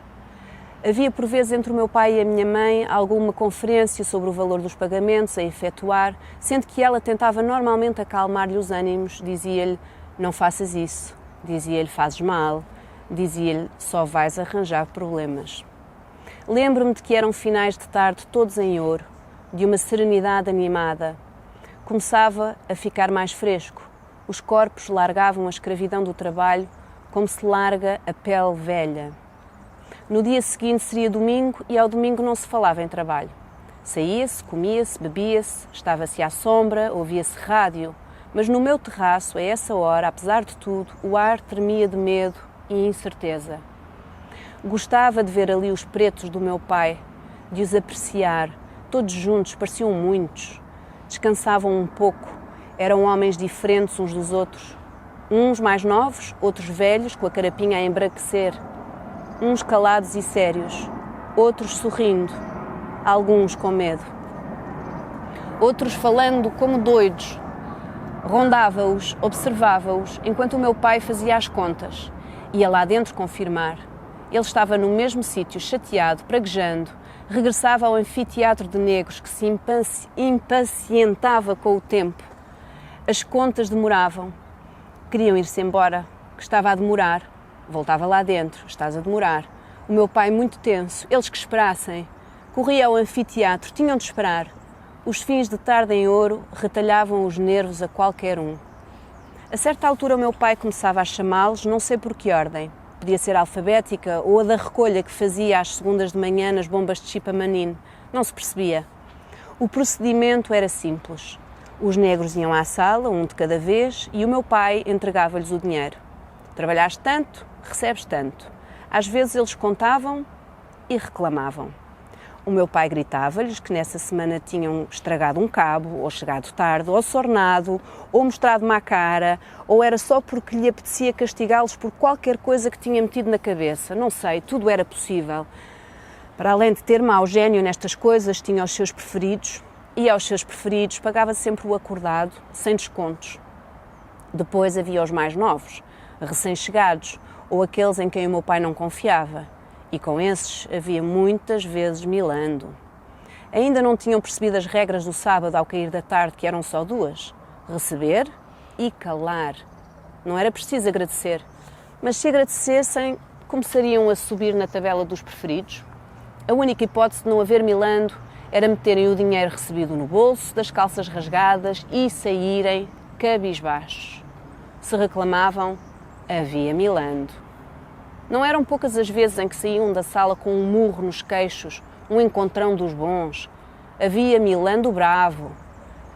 Speaker 3: Havia por vezes entre o meu pai e a minha mãe alguma conferência sobre o valor dos pagamentos a efetuar, sendo que ela tentava normalmente acalmar-lhe os ânimos, dizia-lhe: não faças isso, dizia-lhe: fazes mal, dizia-lhe: só vais arranjar problemas. Lembro-me de que eram finais de tarde todos em ouro, de uma serenidade animada. Começava a ficar mais fresco, os corpos largavam a escravidão do trabalho como se larga a pele velha. No dia seguinte seria domingo e ao domingo não se falava em trabalho. Saía-se, comia-se, bebia-se, estava-se à sombra, ouvia-se rádio, mas no meu terraço, a essa hora, apesar de tudo, o ar tremia de medo e incerteza. Gostava de ver ali os pretos do meu pai, de os apreciar, todos juntos, pareciam muitos. Descansavam um pouco, eram homens diferentes uns dos outros. Uns mais novos, outros velhos, com a carapinha a embranquecer. Uns calados e sérios, outros sorrindo, alguns com medo. Outros falando como doidos. Rondava-os, observava-os, enquanto o meu pai fazia as contas. Ia lá dentro confirmar. Ele estava no mesmo sítio, chateado, praguejando. Regressava ao anfiteatro de negros que se impacientava com o tempo. As contas demoravam. Queriam ir-se embora, que estava a demorar. Voltava lá dentro, estás a demorar. O meu pai muito tenso, eles que esperassem. Corria ao anfiteatro, tinham de esperar. Os fins de tarde em ouro retalhavam os nervos a qualquer um. A certa altura o meu pai começava a chamá-los, não sei por que ordem. Podia ser alfabética ou a da recolha que fazia às segundas de manhã nas bombas de chipamanine. Não se percebia. O procedimento era simples. Os negros iam à sala, um de cada vez, e o meu pai entregava-lhes o dinheiro. Trabalhaste tanto, recebes tanto. Às vezes eles contavam e reclamavam. O meu pai gritava-lhes que nessa semana tinham estragado um cabo, ou chegado tarde, ou sornado, ou mostrado má cara, ou era só porque lhe apetecia castigá-los por qualquer coisa que tinha metido na cabeça. Não sei, tudo era possível. Para além de ter mau gênio nestas coisas, tinha os seus preferidos, e aos seus preferidos pagava sempre o acordado, sem descontos. Depois havia os mais novos, recém-chegados, ou aqueles em quem o meu pai não confiava. E com esses havia muitas vezes milando. Ainda não tinham percebido as regras do sábado ao cair da tarde, que eram só duas: receber e calar. Não era preciso agradecer, mas se agradecessem, começariam a subir na tabela dos preferidos. A única hipótese de não haver milando era meterem o dinheiro recebido no bolso, das calças rasgadas e saírem cabisbaixos. Se reclamavam, havia milando. Não eram poucas as vezes em que saíam da sala com um murro nos queixos, um encontrão dos bons. Havia milando bravo.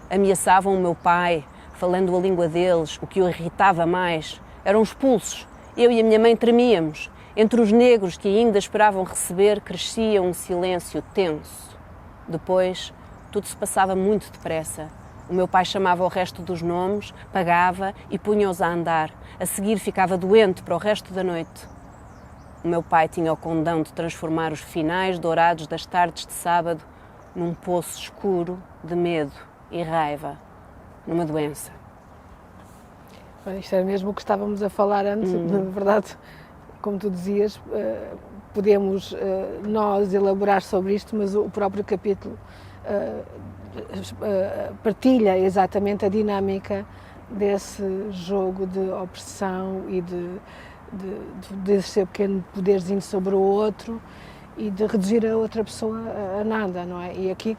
Speaker 3: Ameaçavam o meu pai, falando a língua deles, o que o irritava mais. Eram expulsos. Eu e a minha mãe tremíamos. Entre os negros que ainda esperavam receber, crescia um silêncio tenso. Depois, tudo se passava muito depressa. O meu pai chamava o resto dos nomes, pagava e punha-os a andar. A seguir ficava doente para o resto da noite. O meu pai tinha o condão de transformar os finais dourados das tardes de sábado num poço escuro de medo e raiva, numa doença.
Speaker 1: Isto era mesmo o que estávamos a falar antes. Na verdade, como tu dizias, podemos nós elaborar sobre isto, mas o próprio capítulo partilha exatamente a dinâmica desse jogo de opressão e de exercer pequeno poderzinho sobre o outro e de reduzir a outra pessoa a nada, não é? E aqui,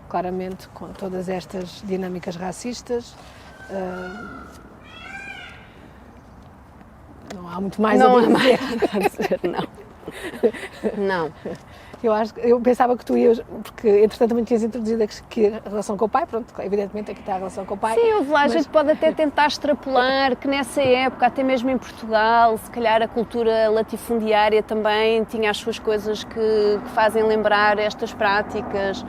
Speaker 1: claramente, com todas estas dinâmicas racistas, não há muito mais a dizer.
Speaker 3: Não.
Speaker 1: Eu pensava que tu ias, porque entretanto também tinhas introduzido aqui a relação com o pai, pronto, evidentemente aqui está a relação com o pai.
Speaker 3: Sim, a gente pode até tentar extrapolar que nessa época, até mesmo em Portugal, se calhar a cultura latifundiária também tinha as suas coisas que fazem lembrar estas práticas.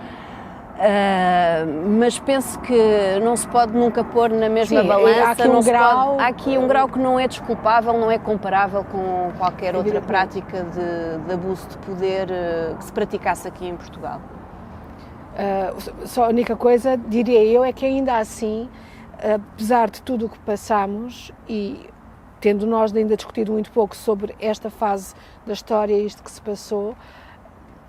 Speaker 3: Mas penso que não se pode nunca pôr na mesma
Speaker 1: Sim,
Speaker 3: balança.
Speaker 1: há aqui um grau...
Speaker 3: há aqui um grau que não é desculpável, não é comparável com qualquer outra prática de abuso de poder que se praticasse aqui em Portugal.
Speaker 1: Só a única coisa, diria eu, é que ainda assim, apesar de tudo o que passamos e tendo nós ainda discutido muito pouco sobre esta fase da história, isto que se passou,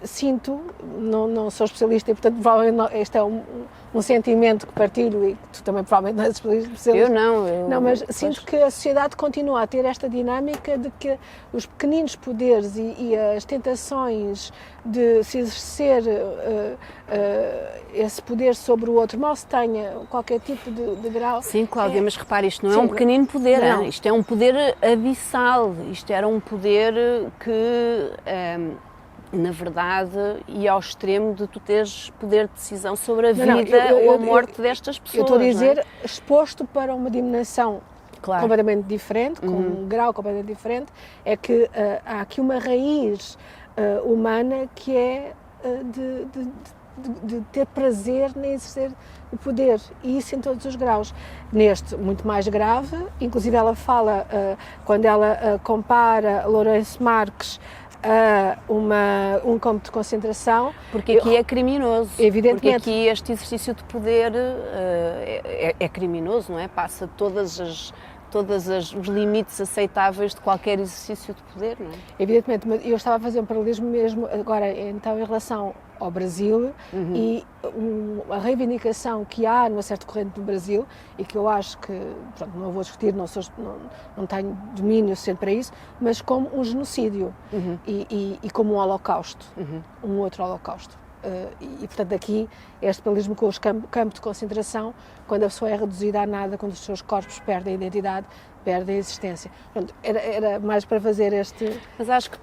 Speaker 1: sinto, não sou especialista e portanto provavelmente este é um sentimento que partilho e que tu também provavelmente não és especialista.
Speaker 3: Eu não.
Speaker 1: Mas sinto que a sociedade continua a ter esta dinâmica de que os pequeninos poderes e as tentações de se exercer esse poder sobre o outro, mal se tenha qualquer tipo de grau.
Speaker 3: Sim, Cláudia, mas repare, isto não é um pequenino poder, isto é um poder abissal, isto era um poder que... na verdade, e ao extremo de tu teres poder de decisão sobre a vida ou a morte destas pessoas.
Speaker 1: Eu estou a dizer, exposto para uma dimensão completamente diferente, com um grau completamente diferente, é que há aqui uma raiz humana que é de ter prazer em exercer o poder, e isso em todos os graus. Neste, muito mais grave, inclusive ela fala, quando ela compara Lourenço Marques a um campo de concentração.
Speaker 3: Porque aqui é criminoso.
Speaker 1: Evidentemente.
Speaker 3: Porque aqui este exercício de poder é criminoso, não é? Passa todos os limites aceitáveis de qualquer exercício de poder, não é?
Speaker 1: Evidentemente, mas eu estava a fazer um paralelismo mesmo agora, então, em relação ao Brasil e a reivindicação que há numa certa corrente no Brasil, e que eu acho que, pronto, não vou discutir, não tenho domínio suficiente para isso, mas como um genocídio e como um holocausto, um outro holocausto. E portanto aqui este paralelismo com os campos de concentração, quando a pessoa é reduzida a nada, quando os seus corpos perdem a identidade, perdem a existência. Pronto, era mais para fazer este...
Speaker 3: Mas acho que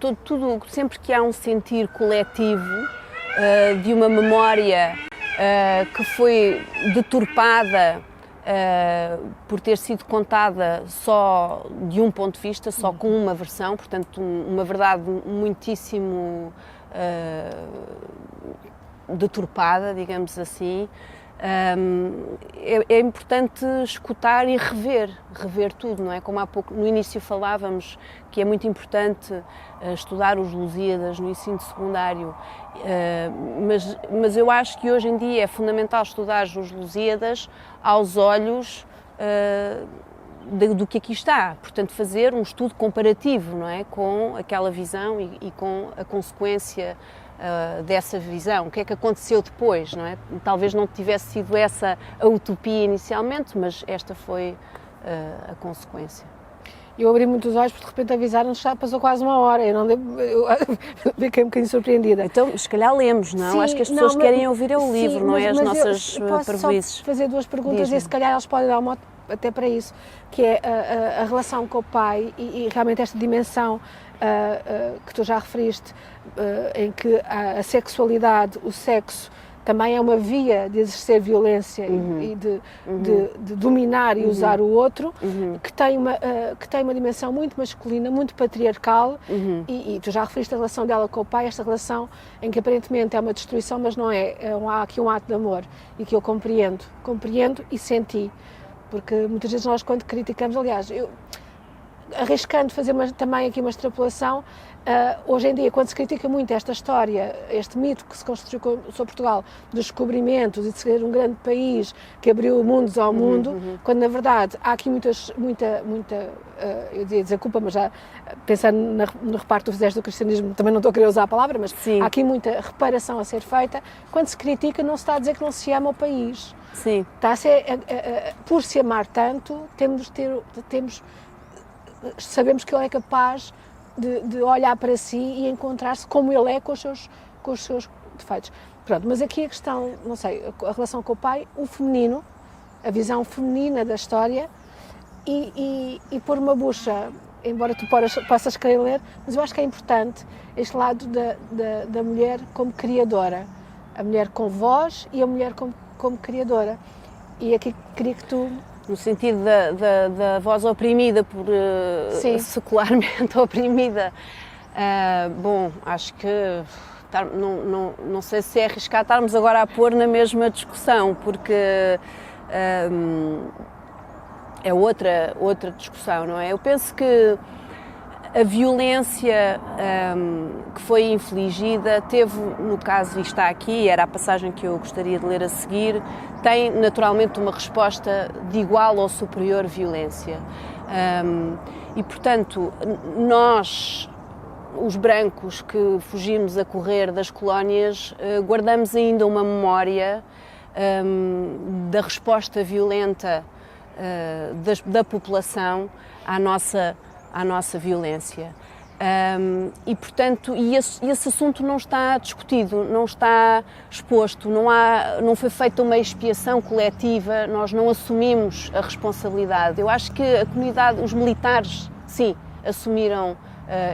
Speaker 3: sempre que há um sentir coletivo de uma memória que foi deturpada por ter sido contada só de um ponto de vista, só com uma versão, portanto uma verdade muitíssimo deturpada, digamos assim, é importante escutar e rever tudo, não é? Como há pouco, no início falávamos que é muito importante estudar os Lusíadas no ensino secundário, mas eu acho que hoje em dia é fundamental estudar os Lusíadas aos olhos do que aqui está, portanto fazer um estudo comparativo, não é? Com aquela visão e com a consequência dessa visão, o que é que aconteceu depois, não é? Talvez não tivesse sido essa a utopia inicialmente, mas esta foi a consequência.
Speaker 1: Eu abri muitos olhos porque de repente avisaram-nos que já passou quase uma hora, eu fiquei um bocadinho surpreendida.
Speaker 3: Então, se calhar lemos, não? Sim, acho que as pessoas querem ouvir o livro, não é? As nossas parvoíces.
Speaker 1: Posso fazer duas perguntas e se calhar elas podem dar uma até para isso, que é a relação com o pai e realmente esta dimensão que tu já referiste, em que a sexualidade, o sexo, também é uma via de exercer violência e de dominar e usar o outro, que tem uma dimensão muito masculina, muito patriarcal, e tu já referiste a relação dela com o pai, esta relação em que aparentemente é uma destruição, mas não é, há aqui um ato de amor, e que eu compreendo e senti, porque muitas vezes nós quando criticamos, aliás, arriscando fazer também aqui uma extrapolação, hoje em dia, quando se critica muito esta história, este mito que se construiu sobre Portugal, dos descobrimentos e de ser um grande país que abriu mundos ao mundo, quando na verdade há aqui muita eu ia dizer culpa, mas já pensando no reparto que tu fizeste do cristianismo, também não estou a querer usar a palavra, mas sim, há aqui muita reparação a ser feita. Quando se critica, não se está a dizer que não se ama o país.
Speaker 3: Sim.
Speaker 1: Está a ser, por se amar tanto, sabemos que ele é capaz de olhar para si e encontrar-se como ele é com os seus defeitos. Pronto, mas aqui a questão, não sei, a relação com o pai, o feminino, a visão feminina da história e pôr uma bucha, embora tu possas querer ler, mas eu acho que é importante este lado da mulher como criadora, a mulher com voz e a mulher como criadora. E aqui queria que tu...
Speaker 3: No sentido da voz oprimida, secularmente oprimida. Bom, acho que não sei se é arriscar estarmos agora a pôr na mesma discussão, porque é outra discussão, não é? Eu penso que a violência que foi infligida teve, no caso, e está aqui, era a passagem que eu gostaria de ler a seguir, tem naturalmente uma resposta de igual ou superior violência. E, portanto, nós, os brancos que fugimos a correr das colónias, guardamos ainda uma memória da resposta violenta da população à nossa violência. E, portanto, esse assunto não está discutido, não está exposto, não foi feita uma expiação coletiva, nós não assumimos a responsabilidade. Eu acho que a comunidade, os militares, sim, assumiram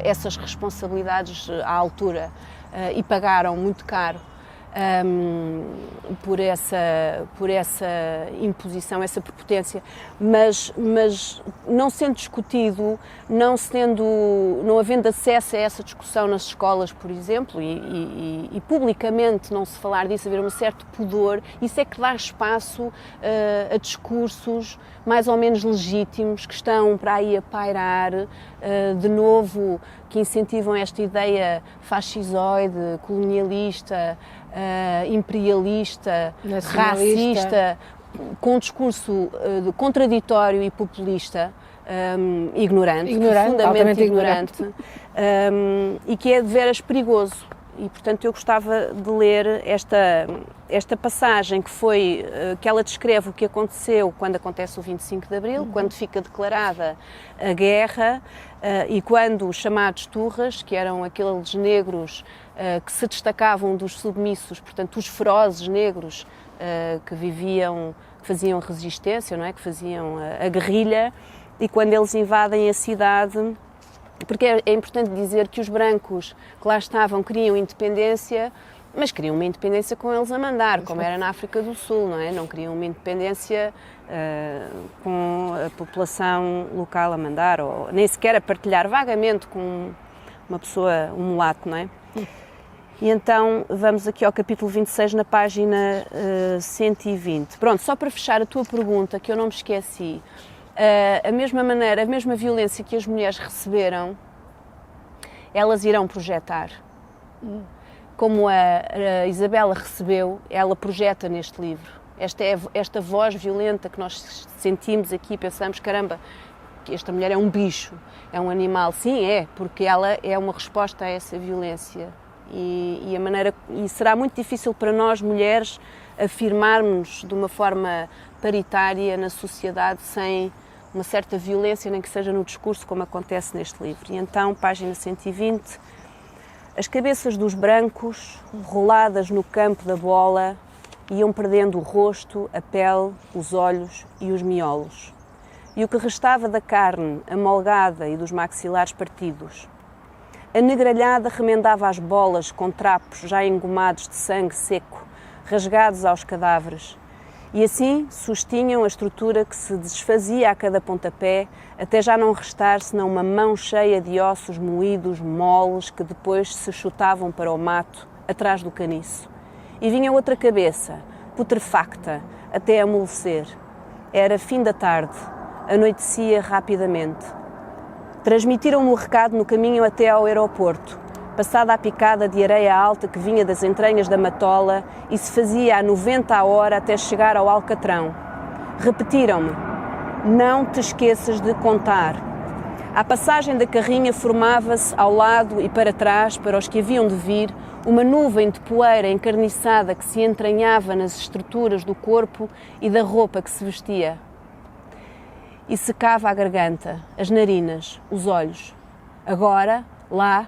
Speaker 3: essas responsabilidades à altura e pagaram muito caro por essa imposição, essa prepotência, mas não sendo discutido, não havendo acesso a essa discussão nas escolas, por exemplo, e publicamente não se falar disso, haver um certo pudor, isso é que dá espaço a discursos mais ou menos legítimos que estão para aí a pairar, de novo, que incentivam esta ideia fascisoide, colonialista, imperialista, racista, com um discurso contraditório e populista, ignorante, profundamente ignorante, e que é de veras perigoso. E, portanto, eu gostava de ler esta passagem que ela descreve o que aconteceu quando acontece o 25 de Abril, quando fica declarada a guerra e quando os chamados turras, que eram aqueles negros que se destacavam dos submissos, portanto, os ferozes negros que faziam resistência, não é? Que faziam a guerrilha, e quando eles invadem a cidade. Porque é importante dizer que os brancos que lá estavam queriam independência, mas queriam uma independência com eles a mandar, como era na África do Sul, não é? Não queriam uma independência com a população local a mandar, ou nem sequer a partilhar vagamente com uma pessoa, um mulato, não é? E então vamos aqui ao capítulo 26, na página 120. Pronto, só para fechar a tua pergunta, que eu não me esqueci. A mesma violência que as mulheres receberam, elas irão projetar. Como a Isabela recebeu, ela projeta neste livro. Esta voz violenta que nós sentimos aqui, pensamos, caramba, que esta mulher é um bicho, é um animal. Sim, é, porque ela é uma resposta a essa violência. E será muito difícil para nós, mulheres, afirmarmos de uma forma paritária na sociedade sem uma certa violência, nem que seja no discurso, como acontece neste livro. E então, página 120, as cabeças dos brancos, roladas no campo da bola, iam perdendo o rosto, a pele, os olhos e os miolos. E o que restava da carne amolgada e dos maxilares partidos. A negralhada remendava as bolas com trapos já engomados de sangue seco, rasgados aos cadáveres. E assim sustinham a estrutura que se desfazia a cada pontapé, até já não restar senão uma mão cheia de ossos moídos, moles, que depois se chutavam para o mato, atrás do caniço. E vinha outra cabeça, putrefacta, até amolecer. Era fim da tarde, anoitecia rapidamente. Transmitiram-me o recado no caminho até ao aeroporto, passada a picada de areia alta que vinha das entranhas da matola e se fazia a 90 a hora até chegar ao Alcatrão. Repetiram-me, não te esqueças de contar. A passagem da carrinha formava-se ao lado e para trás, para os que haviam de vir, uma nuvem de poeira encarniçada que se entranhava nas estruturas do corpo e da roupa que se vestia. E secava a garganta, as narinas, os olhos. Agora, lá,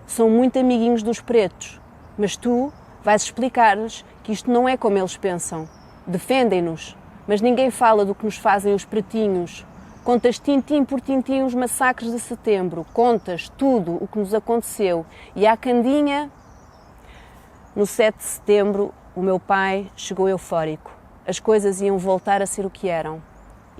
Speaker 3: são muito amiguinhos dos pretos, mas tu vais explicar-lhes que isto não é como eles pensam. Defendem-nos, mas ninguém fala do que nos fazem os pretinhos. Contas tintim por tintim os massacres de setembro, contas tudo o que nos aconteceu. E à Candinha, no 7 de setembro, o meu pai chegou eufórico. As coisas iam voltar a ser o que eram.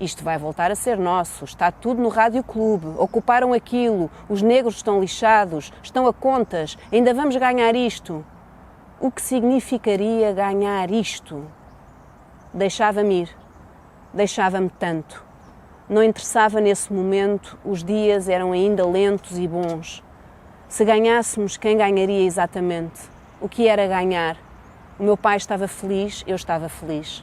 Speaker 3: Isto vai voltar a ser nosso, está tudo no Rádio Clube, ocuparam aquilo, os negros estão lixados, estão a contas, ainda vamos ganhar isto. O que significaria ganhar isto? Deixava-me ir, deixava-me tanto. Não interessava nesse momento, os dias eram ainda lentos e bons. Se ganhássemos, quem ganharia exatamente? O que era ganhar? O meu pai estava feliz, eu estava feliz.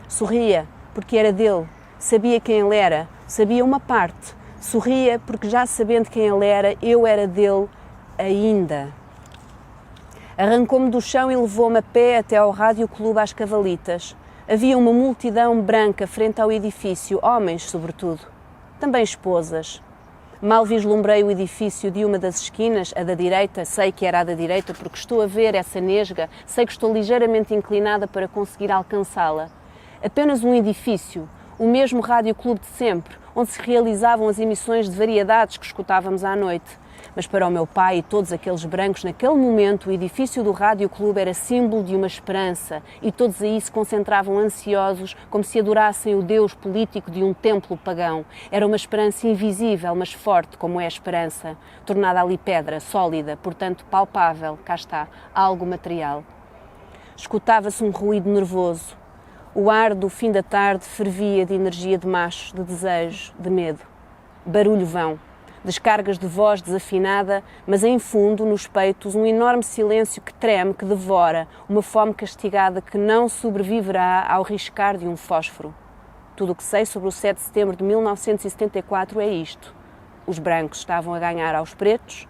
Speaker 3: Sorria, porque era dele. Sabia quem ele era, sabia uma parte. Sorria porque já sabendo quem ele era, eu era dele ainda. Arrancou-me do chão e levou-me a pé até ao Rádio Clube às Cavalitas. Havia uma multidão branca frente ao edifício, homens sobretudo, também esposas. Mal vislumbrei o edifício de uma das esquinas, a da direita, sei que era a da direita porque estou a ver essa nesga, sei que estou ligeiramente inclinada para conseguir alcançá-la. Apenas um edifício, o mesmo Rádio Clube de sempre, onde se realizavam as emissões de variedades que escutávamos à noite. Mas para o meu pai e todos aqueles brancos, naquele momento, o edifício do Rádio Clube era símbolo de uma esperança e todos aí se concentravam ansiosos, como se adorassem o Deus político de um templo pagão. Era uma esperança invisível, mas forte, como é a esperança, tornada ali pedra, sólida, portanto palpável, cá está, algo material. Escutava-se um ruído nervoso. O ar do fim da tarde fervia de energia de macho, de desejo, de medo. Barulho vão. Descargas de voz desafinada, mas em fundo, nos peitos, um enorme silêncio que treme, que devora, uma fome castigada que não sobreviverá ao riscar de um fósforo. Tudo o que sei sobre o 7 de setembro de 1974 é isto. Os brancos estavam a ganhar aos pretos,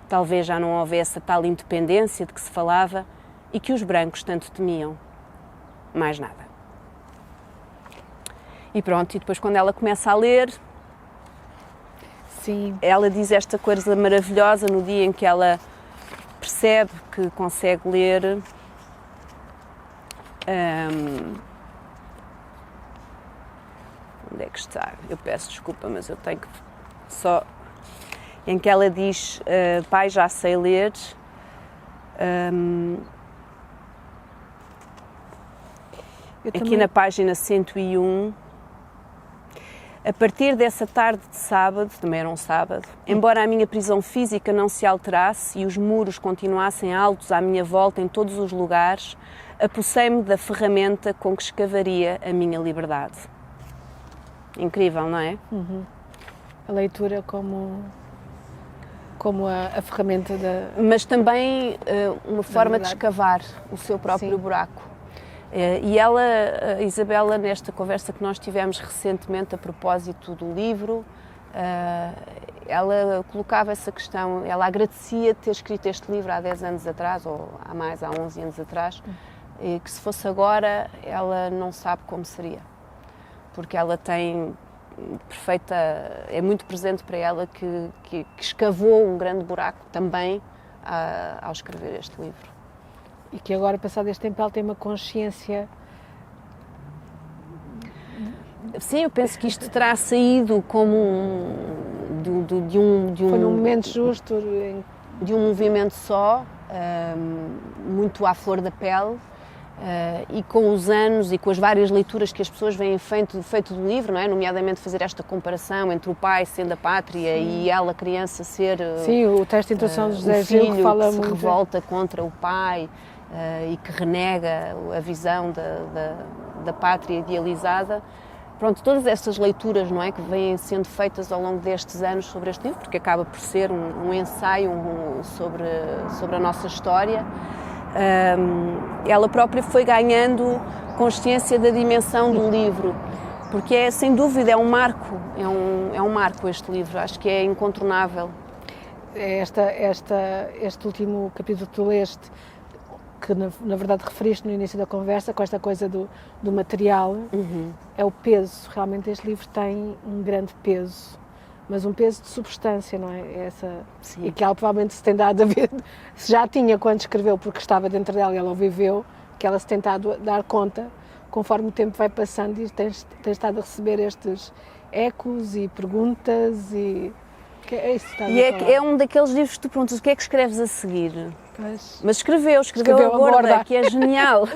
Speaker 3: talvez já não houvesse a tal independência de que se falava e que os brancos tanto temiam. Mais nada. E pronto, e depois quando ela começa a ler,
Speaker 1: Sim.
Speaker 3: ela diz esta coisa maravilhosa no dia em que ela percebe que consegue ler. Onde é que está? Eu peço desculpa, mas eu tenho que só... Em que ela diz, pai, já sei ler. Aqui na página 101. A partir dessa tarde de sábado, também era um sábado, embora a minha prisão física não se alterasse e os muros continuassem altos à minha volta em todos os lugares, apossei-me da ferramenta com que escavaria a minha liberdade. Incrível, não é?
Speaker 1: Uhum. A leitura como a ferramenta da...
Speaker 3: Mas também uma forma de
Speaker 1: verdade.
Speaker 3: escavar o seu próprio
Speaker 1: Sim.
Speaker 3: buraco. E ela, a Isabela, nesta conversa que nós tivemos recentemente a propósito do livro, ela colocava essa questão, ela agradecia ter escrito este livro há 10 anos atrás, ou há mais, há 11 anos atrás, e que se fosse agora, ela não sabe como seria. Porque ela tem perfeita, é muito presente para ela que escavou um grande buraco também ao escrever este livro.
Speaker 1: E que agora, passado este tempo, ela tem uma consciência...
Speaker 3: Sim, eu penso que isto terá saído como de um...
Speaker 1: Foi num momento justo
Speaker 3: de um movimento só, muito à flor da pele, e com os anos e com as várias leituras que as pessoas vêm feito do livro, não é? Nomeadamente fazer esta comparação entre o pai sendo a pátria e ela, criança, ser...
Speaker 1: Sim, o texto de introdução do José
Speaker 3: o filho
Speaker 1: Gil que fala
Speaker 3: que se
Speaker 1: muito...
Speaker 3: revolta contra o pai e que renega a visão da pátria idealizada. Pronto, todas estas leituras, não é, que vêm sendo feitas ao longo destes anos sobre este livro, porque acaba por ser um ensaio sobre a nossa história, ela própria foi ganhando consciência da dimensão do livro, porque é, sem dúvida, é um marco este livro, acho que é incontornável.
Speaker 1: Este último capítulo que tu leste, que na verdade referiste no início da conversa, com esta coisa do material, é o peso. Realmente este livro tem um grande peso, mas um peso de substância, não é?
Speaker 3: Sim.
Speaker 1: E que ela provavelmente se tem dado a ver, se já tinha quando escreveu, porque estava dentro dela e ela o viveu, que ela se tem dado a dar conta, conforme o tempo vai passando e tem estado a receber estes ecos e perguntas e Que é isso que estás
Speaker 3: E
Speaker 1: a falar.
Speaker 3: é um daqueles livros que tu perguntas o que é que escreves a seguir.
Speaker 1: Pois.
Speaker 3: Mas escreveu
Speaker 1: Escreveu
Speaker 3: a Gorda,
Speaker 1: a Gorda.
Speaker 3: que é genial.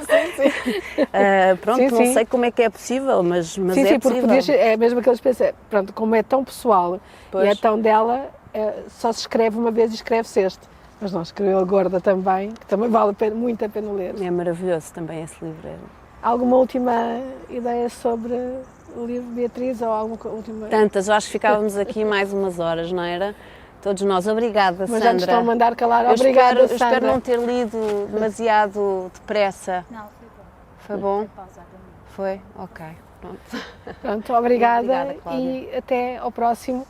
Speaker 3: Pronto,
Speaker 1: Sim,
Speaker 3: não
Speaker 1: sim.
Speaker 3: sei como é que é possível, mas
Speaker 1: Sim,
Speaker 3: é
Speaker 1: sim, porque
Speaker 3: possível.
Speaker 1: podias, é mesmo aqueles pensam, pronto, como é tão pessoal
Speaker 3: Pois.
Speaker 1: e é tão dela, só se escreve uma vez e escreve-se este. Mas não, escreveu a Gorda também, que também vale muito a pena ler.
Speaker 3: É maravilhoso também esse livro.
Speaker 1: Alguma última ideia sobre o livro, Beatriz, ou alguma última...
Speaker 3: Tantas, eu acho que ficávamos aqui mais umas horas, não era? Todos nós. Obrigada,
Speaker 1: Mas já nos estão a
Speaker 3: Sandra.
Speaker 1: mandar calar.
Speaker 3: Eu
Speaker 1: Obrigada,
Speaker 3: espero,
Speaker 1: Sandra.
Speaker 3: espero não ter lido demasiado depressa.
Speaker 4: Não, foi bom.
Speaker 3: Foi bom?
Speaker 4: Pausar também.
Speaker 3: Foi? Ok. Pronto.
Speaker 1: Pronto, obrigada,
Speaker 3: Obrigada, Cláudia.
Speaker 1: e até ao próximo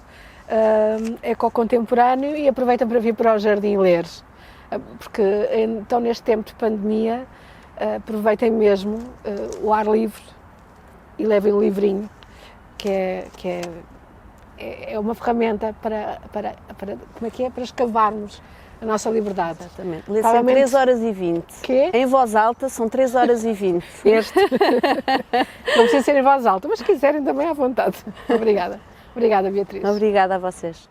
Speaker 1: Ecocontemporâneo, e aproveita para vir para o Jardim ler, porque então neste tempo de pandemia aproveitem mesmo o ar livre e levem um livrinho, que é uma ferramenta para como é que é? Para escavarmos a nossa liberdade.
Speaker 3: Exatamente. Lê-se em
Speaker 1: Provavelmente-
Speaker 3: 3 horas e 20.
Speaker 1: Quê?
Speaker 3: Em voz alta são 3 horas e 20.
Speaker 1: Este. Não precisa ser em voz alta, mas se quiserem também à vontade. Obrigada. Obrigada, Beatriz.
Speaker 3: Obrigada a vocês.